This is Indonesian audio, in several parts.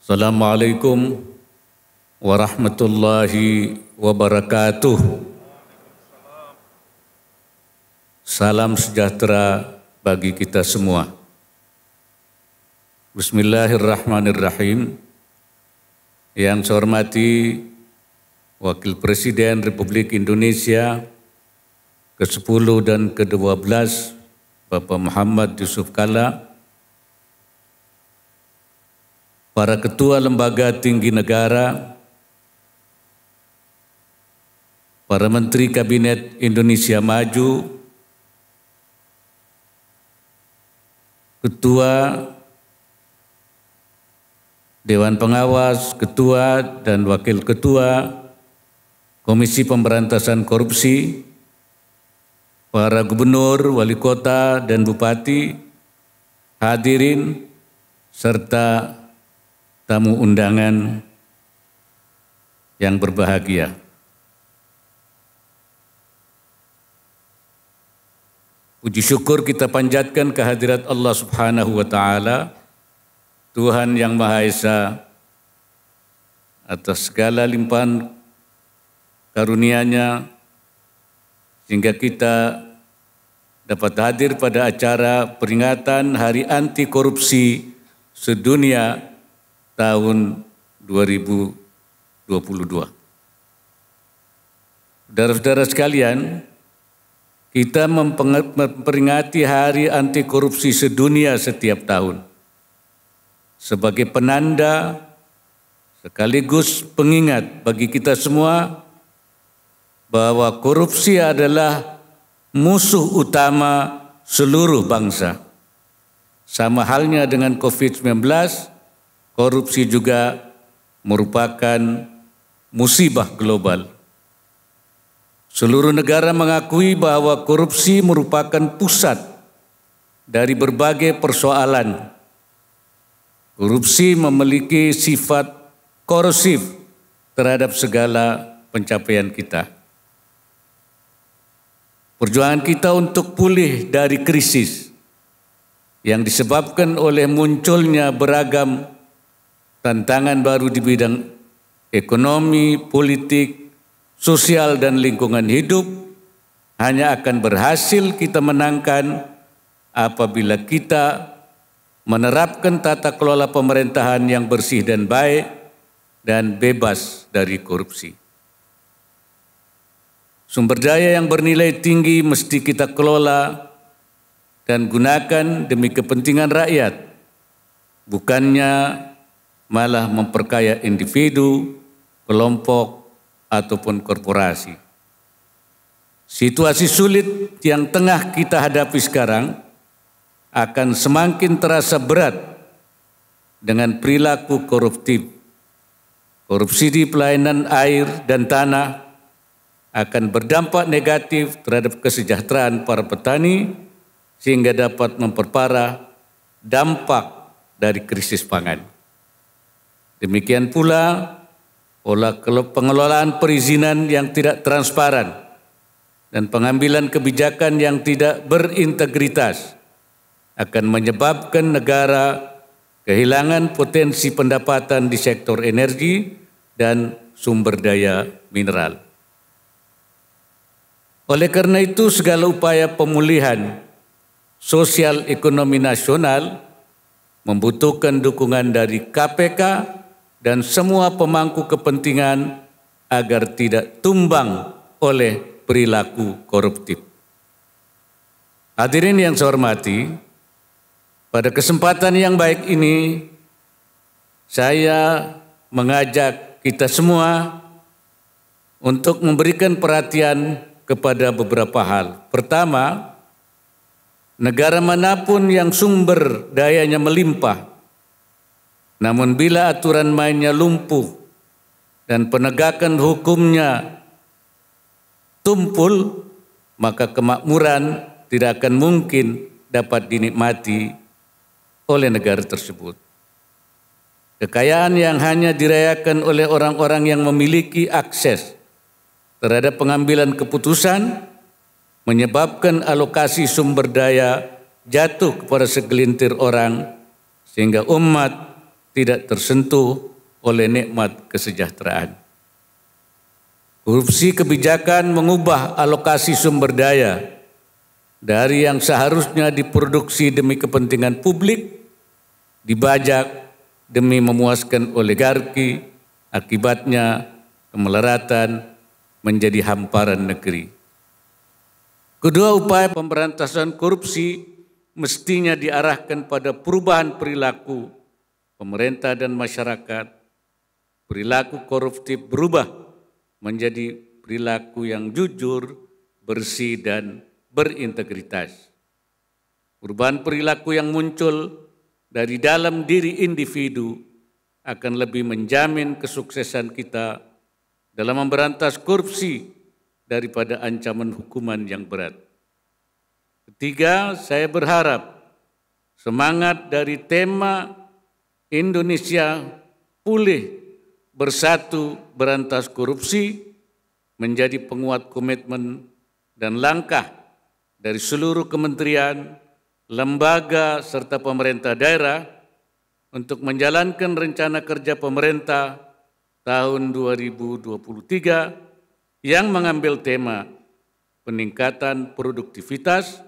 Assalamualaikum warahmatullahi wabarakatuh. Salam sejahtera bagi kita semua. Bismillahirrahmanirrahim. Yang saya hormati Wakil Presiden Republik Indonesia ke-10 dan ke-12 Bapak Muhammad Yusuf Kalla, para ketua lembaga tinggi negara, para menteri Kabinet Indonesia Maju, ketua Dewan Pengawas, ketua dan wakil ketua Komisi Pemberantasan Korupsi, para gubernur, wali kota, dan bupati, hadirin, serta tamu undangan yang berbahagia. Puji syukur kita panjatkan kehadirat Allah Subhanahu wa Ta'ala, Tuhan yang Maha Esa, atas segala limpahan karunia-Nya sehingga kita dapat hadir pada acara peringatan Hari Anti Korupsi Sedunia tahun 2022. Saudara-saudara sekalian, kita memperingati Hari Anti Korupsi Sedunia setiap tahun sebagai penanda sekaligus pengingat bagi kita semua bahwa korupsi adalah musuh utama seluruh bangsa. Sama halnya dengan COVID-19, korupsi juga merupakan musibah global. Seluruh negara mengakui bahwa korupsi merupakan pusat dari berbagai persoalan. Korupsi memiliki sifat korosif terhadap segala pencapaian kita. Perjuangan kita untuk pulih dari krisis yang disebabkan oleh munculnya beragam tantangan baru di bidang ekonomi, politik, sosial, dan lingkungan hidup hanya akan berhasil kita menangkan apabila kita menerapkan tata kelola pemerintahan yang bersih dan baik dan bebas dari korupsi. Sumber daya yang bernilai tinggi mesti kita kelola dan gunakan demi kepentingan rakyat, bukannya malah memperkaya individu, kelompok, ataupun korporasi. Situasi sulit yang tengah kita hadapi sekarang akan semakin terasa berat dengan perilaku koruptif. Korupsi di pelayanan air dan tanah akan berdampak negatif terhadap kesejahteraan para petani sehingga dapat memperparah dampak dari krisis pangan. Demikian pula pola pengelolaan perizinan yang tidak transparan dan pengambilan kebijakan yang tidak berintegritas akan menyebabkan negara kehilangan potensi pendapatan di sektor energi dan sumber daya mineral. Oleh karena itu, segala upaya pemulihan sosial ekonomi nasional membutuhkan dukungan dari KPK dan semua pemangku kepentingan agar tidak tumbang oleh perilaku koruptif. Hadirin yang saya hormati, pada kesempatan yang baik ini saya mengajak kita semua untuk memberikan perhatian kepada beberapa hal. Pertama, negara manapun yang sumber dayanya melimpah, namun bila aturan mainnya lumpuh dan penegakan hukumnya tumpul, maka kemakmuran tidak akan mungkin dapat dinikmati oleh negara tersebut. Kekayaan yang hanya dirayakan oleh orang-orang yang memiliki akses terhadap pengambilan keputusan menyebabkan alokasi sumber daya jatuh kepada segelintir orang, sehingga umat tidak tersentuh oleh nikmat kesejahteraan. Korupsi kebijakan mengubah alokasi sumber daya dari yang seharusnya diproduksi demi kepentingan publik, dibajak demi memuaskan oligarki, akibatnya kemelaratan menjadi hamparan negeri. Kedua upaya pemberantasan korupsi mestinya diarahkan pada perubahan perilaku pemerintah dan masyarakat. Perilaku koruptif berubah menjadi perilaku yang jujur, bersih, dan berintegritas. Perubahan perilaku yang muncul dari dalam diri individu akan lebih menjamin kesuksesan kita dalam memberantas korupsi daripada ancaman hukuman yang berat. Ketiga, saya berharap semangat dari tema Indonesia Pulih Bersatu Berantas Korupsi menjadi penguat komitmen dan langkah dari seluruh kementerian, lembaga, serta pemerintah daerah untuk menjalankan rencana kerja pemerintah tahun 2023 yang mengambil tema peningkatan produktivitas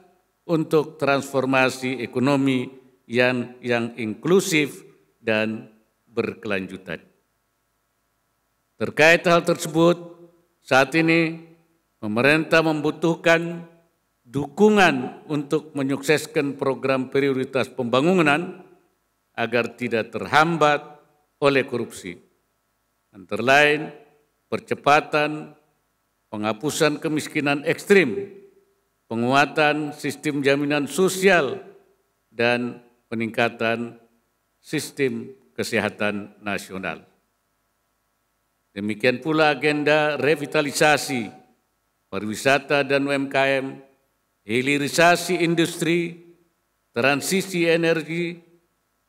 untuk transformasi ekonomi yang inklusif dan berkelanjutan. Terkait hal tersebut, saat ini pemerintah membutuhkan dukungan untuk menyukseskan program prioritas pembangunan agar tidak terhambat oleh korupsi. Antara lain, percepatan penghapusan kemiskinan ekstrim, penguatan sistem jaminan sosial, dan peningkatan sistem kesehatan nasional. Demikian pula agenda revitalisasi pariwisata dan UMKM, hilirisasi industri, transisi energi,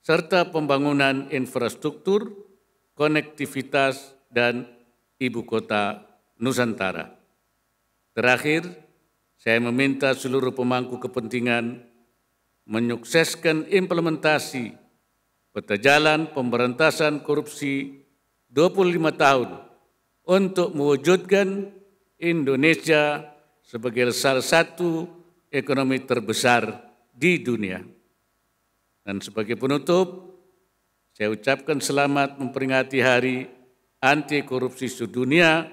serta pembangunan infrastruktur, konektivitas, dan ibu kota Nusantara. Terakhir, saya meminta seluruh pemangku kepentingan menyukseskan implementasi peta jalan pemberantasan korupsi 25 tahun untuk mewujudkan Indonesia sebagai salah satu ekonomi terbesar di dunia. Dan sebagai penutup, saya ucapkan selamat memperingati Hari Anti Korupsi Sedunia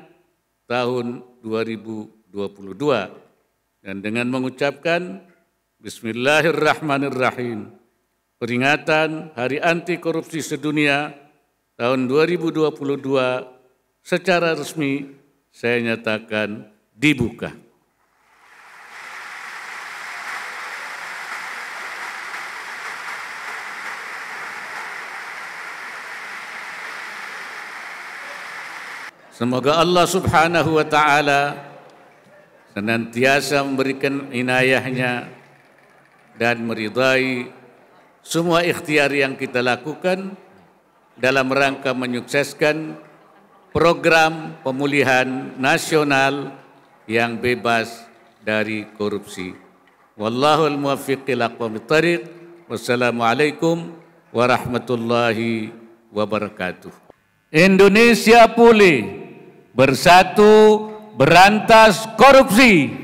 tahun 2022. Dan dengan mengucapkan Bismillahirrahmanirrahim, peringatan Hari Anti Korupsi Sedunia tahun 2022 secara resmi saya nyatakan dibuka. Semoga Allah Subhanahu wa Ta'ala senantiasa memberikan inayahnya dan meridai semua ikhtiar yang kita lakukan dalam rangka menyukseskan program pemulihan nasional yang bebas dari korupsi. Wallahul muwaffiq ila aqwamit thariq. Wassalamualaikum warahmatullahi wabarakatuh. Indonesia pulih, bersatu berantas korupsi.